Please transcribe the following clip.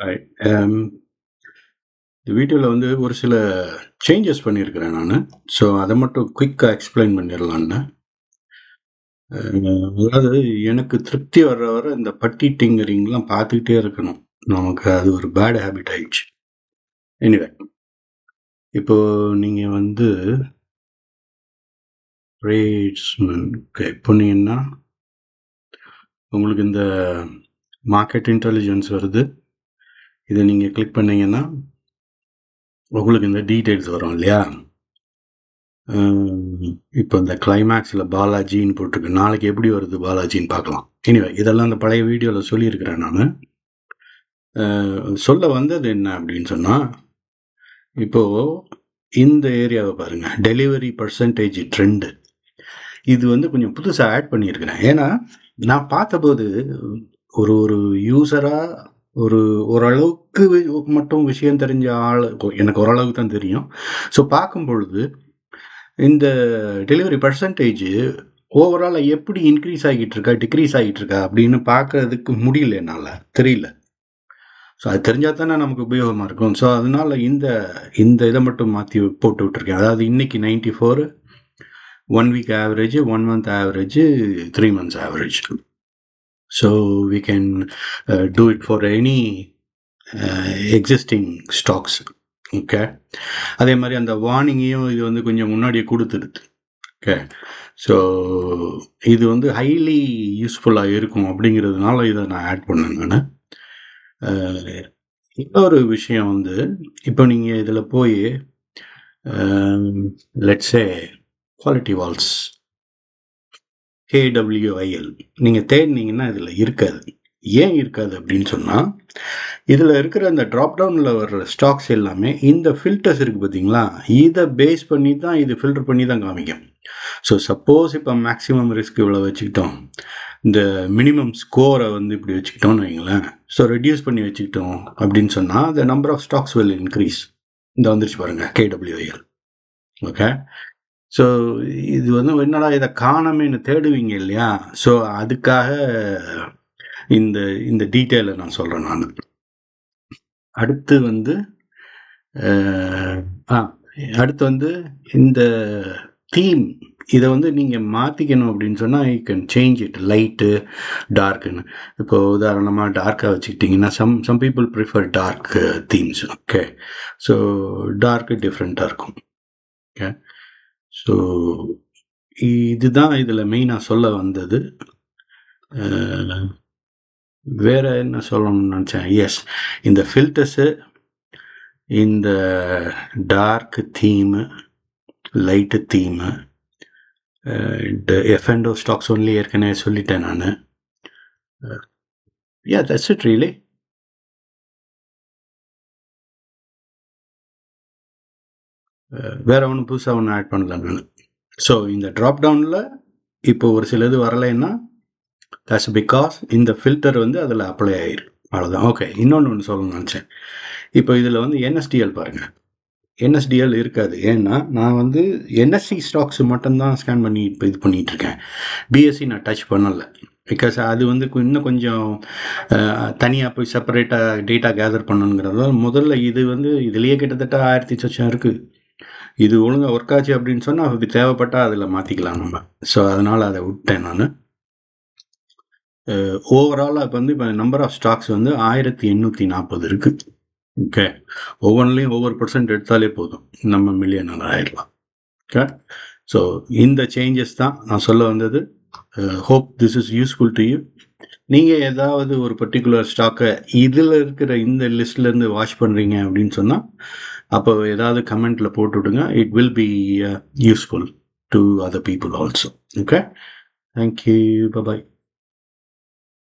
Right. இந்த வீடியோவில் வந்து ஒரு சில சேஞ்சஸ் பண்ணியிருக்கிறேன் நான். ஸோ அதை மட்டும் குயிக்காக எக்ஸ்பிளைன் பண்ணிடலான்னு. அதாவது எனக்கு திருப்தி வர்ற வர இந்த பட்டி டிங்கரிங்லாம் பார்த்துக்கிட்டே இருக்கணும். நமக்கு அது ஒரு பேட் ஹேபிட் ஆயிடுச்சு. எனிவே, இப்போ நீங்கள் வந்து போனீங்கன்னா உங்களுக்கு இந்த மார்க்கெட் இன்டெலிஜென்ஸ் வருது. இதை நீங்கள் கிளிக் பண்ணீங்கன்னா உங்களுக்கு இந்த டீட்டெயில்ஸ் வரும் இல்லையா? இப்போ இந்த கிளைமேக்ஸில் பாலாஜின்னு போட்டிருக்கு. நாளைக்கு எப்படி வருது பாலாஜின்னு பார்க்கலாம். எனிவே, இதெல்லாம் அந்த பழைய வீடியோவில் சொல்லியிருக்கிறேன் நான். சொல்ல வந்தது என்ன அப்படின்னு சொன்னால், இப்போது இந்த ஏரியாவை பாருங்கள், டெலிவரி பர்சன்டேஜ் ட்ரெண்டு. இது வந்து கொஞ்சம் புதுசாக ஆட் பண்ணியிருக்கிறேன். ஏன்னா நான் பார்த்தபோது ஒரு ஒரு யூஸராக ஓரளவுக்கு மட்டும் விஷயம் தெரிஞ்ச ஆள், எனக்கு ஓரளவுக்கு தான் தெரியும். ஸோ பார்க்கும் பொழுது இந்த டெலிவரி பர்சன்டேஜ் ஓவராலாக எப்படி இன்க்ரீஸ் ஆகிட்டு இருக்கா டிக்ரீஸ் ஆகிட்டு இருக்கா அப்படின்னு பார்க்கறதுக்கு முடியல, என்னால் தெரியல. ஸோ அது தெரிஞ்சால் தானே நமக்கு உபயோகமாக இருக்கும். ஸோ அதனால் இந்த இதை மட்டும் மாற்றி போட்டு விட்டுருக்கேன். அதாவது இன்னைக்கு 94, 1 week average, 1 month average, 3 months average. So we can do it for any existing stocks. Okay, அதே மாதிரி அந்த வார்னிங்கையும் இது வந்து கொஞ்சம் முன்னாடியே கொடுத்துடுது. ஓகே, ஸோ இது வந்து ஹைலி யூஸ்ஃபுல்லாக இருக்கும் அப்படிங்கிறதுனால இதை நான் ஆட் பண்ணேன் நான். இன்னொரு விஷயம் வந்து, இப்போ நீங்கள் இதில் போய் லெட்ஸே குவாலிட்டி வால்ஸ் KWIL நீங்கள் தேடினீங்கன்னா இதில் இருக்காது. ஏன் இருக்காது அப்படின்னு சொன்னால், இதில் இருக்கிற அந்த ட்ராப் டவுனில் வர்ற ஸ்டாக்ஸ் எல்லாமே இந்த ஃபில்டர்ஸ் இருக்குது பார்த்தீங்களா, இதை பேஸ் பண்ணி தான் இது ஃபில்டர் பண்ணி தான் காமிக்கும். ஸோ சப்போஸ் இப்போ மேக்ஸிமம் ரிஸ்க் இவ்வளோ வச்சுக்கிட்டோம், இந்த மினிமம் ஸ்கோரை வந்து இப்படி வச்சுக்கிட்டோம்னு வைங்களேன், ஸோ ரெடியூஸ் பண்ணி வச்சுக்கிட்டோம் அப்படின்னு சொன்னால் the number of stocks will increase. இந்த வந்துருச்சு பாருங்கள், KWIL. ஓகே, ஸோ இது வந்து என்னடா இதை காணாமேன்னு தேடுவீங்க இல்லையா? ஸோ அதுக்காக இந்த டீட்டெயிலை நான் சொல்கிறேன் நான். அடுத்து வந்து இந்த தீம், இதை வந்து நீங்கள் மாற்றிக்கணும் அப்படின்னு சொன்னால் you can change it, light டார்க்குன்னு. இப்போ உதாரணமாக டார்க்காக வச்சுக்கிட்டிங்கன்னா some people prefer dark themes. Okay, so dark டிஃப்ரெண்ட்டாக இருக்கும். ஓகே, ஸோ இதுதான் இதில் மெயினாக சொல்ல வந்தது. வேற என்ன சொல்லணும்னு நினச்சேன்? எஸ், இந்த ஃபில்டர்ஸு, இந்த டார்க் தீமு, லைட்டு தீமு, இந்த F&O ஸ்டாக்ஸ் ஒன்லி ஏற்கனவே சொல்லிட்டேன் நான். That's it really. வேற ஒன்றும் புதுசாக ஒன்றும் ஆட் பண்ணல நான். ஸோ இந்த ட்ராப் டவுனில் இப்போ ஒரு சிலது வரலைன்னா தட்ஸ் பிகாஸ் இந்த ஃபில்டர் வந்து அதில் அப்ளை ஆகிருக்கு, அவ்வளோதான். ஓகே, ஒன்று சொல்லணும்னு நினச்சேன். இப்போ இதில் வந்து NSDL பாருங்கள், NSDL இருக்காது. ஏன்னா நான் வந்து NSE ஸ்டாக்ஸ் மட்டும்தான் ஸ்கேன் பண்ணி இப்போ இது பண்ணிகிட்ருக்கேன். BSE நான் டச் பண்ணலை. பிகாஸ் அது வந்து இன்னும் கொஞ்சம் தனியாக போய் செப்பரேட்டாக டேட்டா கேதர் பண்ணணுங்கிறதால முதல்ல இது வந்து இதுலேயே கிட்டத்தட்ட 1000 சொச்சம் இருக்குது. இது ஒழுங்காக ஒர்க் ஆச்சு அப்படின்னு சொன்னால் அதுக்கு தேவைப்பட்டால் அதில் மாற்றிக்கலாம் நம்ம. ஸோ அதனால் அதை விட்டேன் நான். ஓவராலாக இப்போ வந்து இப்போ நம்பர் ஆஃப் ஸ்டாக்ஸ் வந்து 1840 இருக்குது. ஓகே, ஒவ்வொன்றிலையும் ஒவ்வொரு % எடுத்தாலே போதும், நம்ம மில்லியனர் ஆயிடலாம். ஓகே, ஸோ இந்த சேஞ்சஸ் தான் நான் சொல்ல வந்தது. Hope this is useful to you. நீங்கள் ஏதாவது ஒரு பர்டிகுலர் ஸ்டாக்கை இதில் இருக்கிற இந்த லிஸ்ட்லேருந்து வாட்ச் பண்ணுறீங்க அப்படின்னு சொன்னால் அப்போ ஏதாவது கமெண்ட்டில் போட்டு விடுங்க. It will be useful to other people also. Okay, thank you, bye.